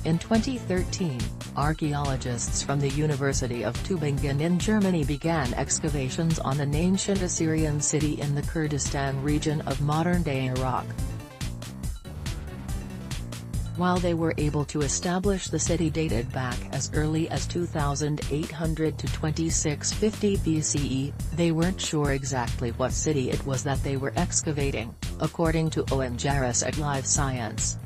In 2013, archaeologists from the University of Tübingen in Germany began excavations on an ancient Assyrian city in the Kurdistan region of modern-day Iraq. While they were able to establish the city dated back as early as 2800 to 2650 BCE, they weren't sure exactly what city it was that they were excavating, according to Owen-Jarvis at Live Science.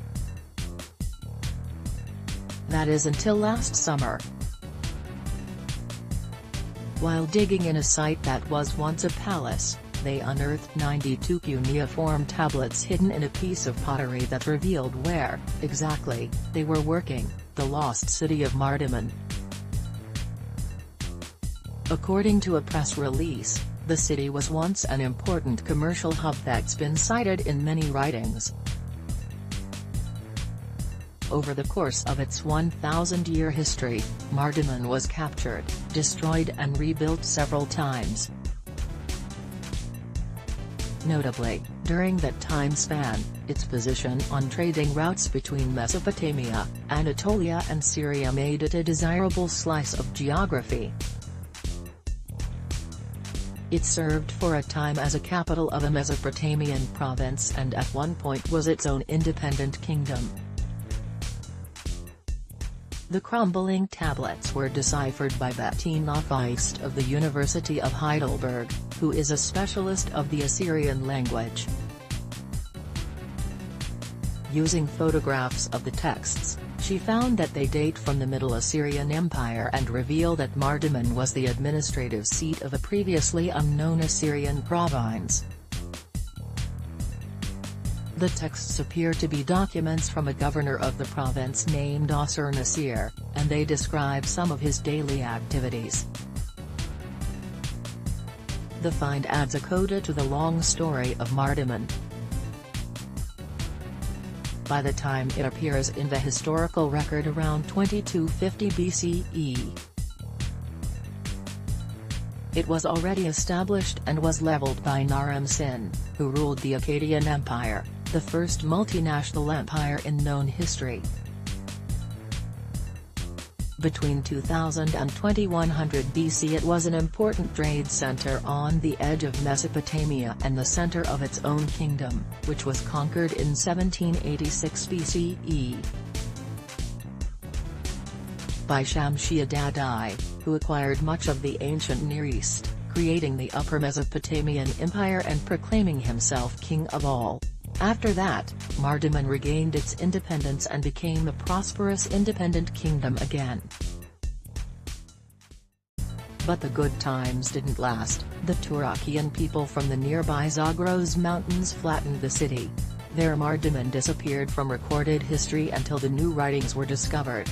That is until last summer. While digging in a site that was once a palace, they unearthed 92 cuneiform tablets hidden in a piece of pottery that revealed where, exactly, they were working, the lost city of Mardiman. According to a press release, the city was once an important commercial hub that's been cited in many writings. Over the course of its 1,000-year history, Mardiman was captured, destroyed and rebuilt several times. Notably, during that time span, its position on trading routes between Mesopotamia, Anatolia and Syria made it a desirable slice of geography. It served for a time as a capital of a Mesopotamian province and at one point was its own independent kingdom. The crumbling tablets were deciphered by Bettina Feist of the University of Heidelberg, who is a specialist of the Assyrian language. Using photographs of the texts, she found that they date from the Middle Assyrian Empire and reveal that Mardiman was the administrative seat of a previously unknown Assyrian province. The texts appear to be documents from a governor of the province named Nasir, and they describe some of his daily activities. The find adds a coda to the long story of Mardiman. By the time it appears in the historical record around 2250 BCE, it was already established and was leveled by Naram Sin, who ruled the Akkadian Empire, the first multinational empire in known history. Between 2000 and 2100 BC it was an important trade center on the edge of Mesopotamia and the center of its own kingdom, which was conquered in 1786 BCE. By Shamshi-Adad, who acquired much of the ancient Near East, creating the Upper Mesopotamian Empire and proclaiming himself king of all. After that, Mardiman regained its independence and became a prosperous independent kingdom again. But the good times didn't last. The Turakian people from the nearby Zagros mountains flattened the city. Their Mardiman disappeared from recorded history until the new writings were discovered.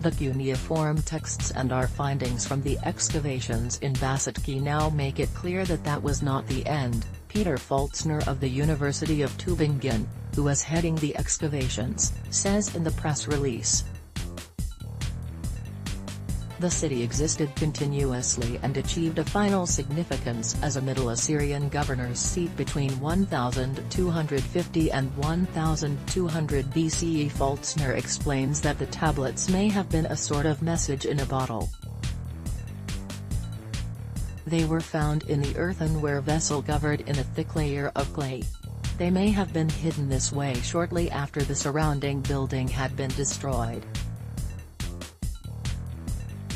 The cuneiform texts and our findings from the excavations in Bassetki now make it clear that that was not the end, Peter Faltzner of the University of Tübingen, who was heading the excavations, says in the press release. The city existed continuously and achieved a final significance as a Middle Assyrian governor's seat between 1250 and 1200 BCE. Faltzner explains that the tablets may have been a sort of message in a bottle. They were found in the earthenware vessel covered in a thick layer of clay. They may have been hidden this way shortly after the surrounding building had been destroyed.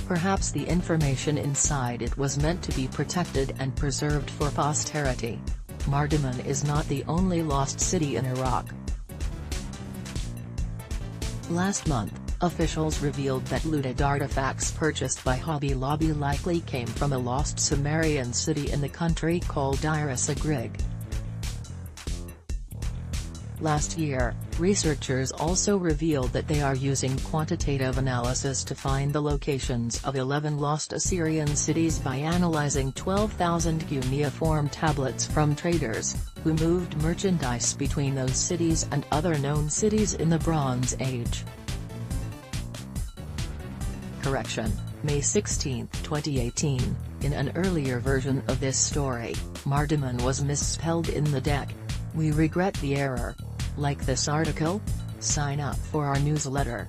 Perhaps the information inside it was meant to be protected and preserved for posterity. Mardiman is not the only lost city in Iraq. Last month, officials revealed that looted artifacts purchased by Hobby Lobby likely came from a lost Sumerian city in the country called Sagrig. Last year, researchers also revealed that they are using quantitative analysis to find the locations of 11 lost Assyrian cities by analyzing 12,000 cuneiform tablets from traders, who moved merchandise between those cities and other known cities in the Bronze Age. Correction, May 16, 2018, in an earlier version of this story, Mardiman was misspelled in the deck. We regret the error. Like this article? Sign up for our newsletter.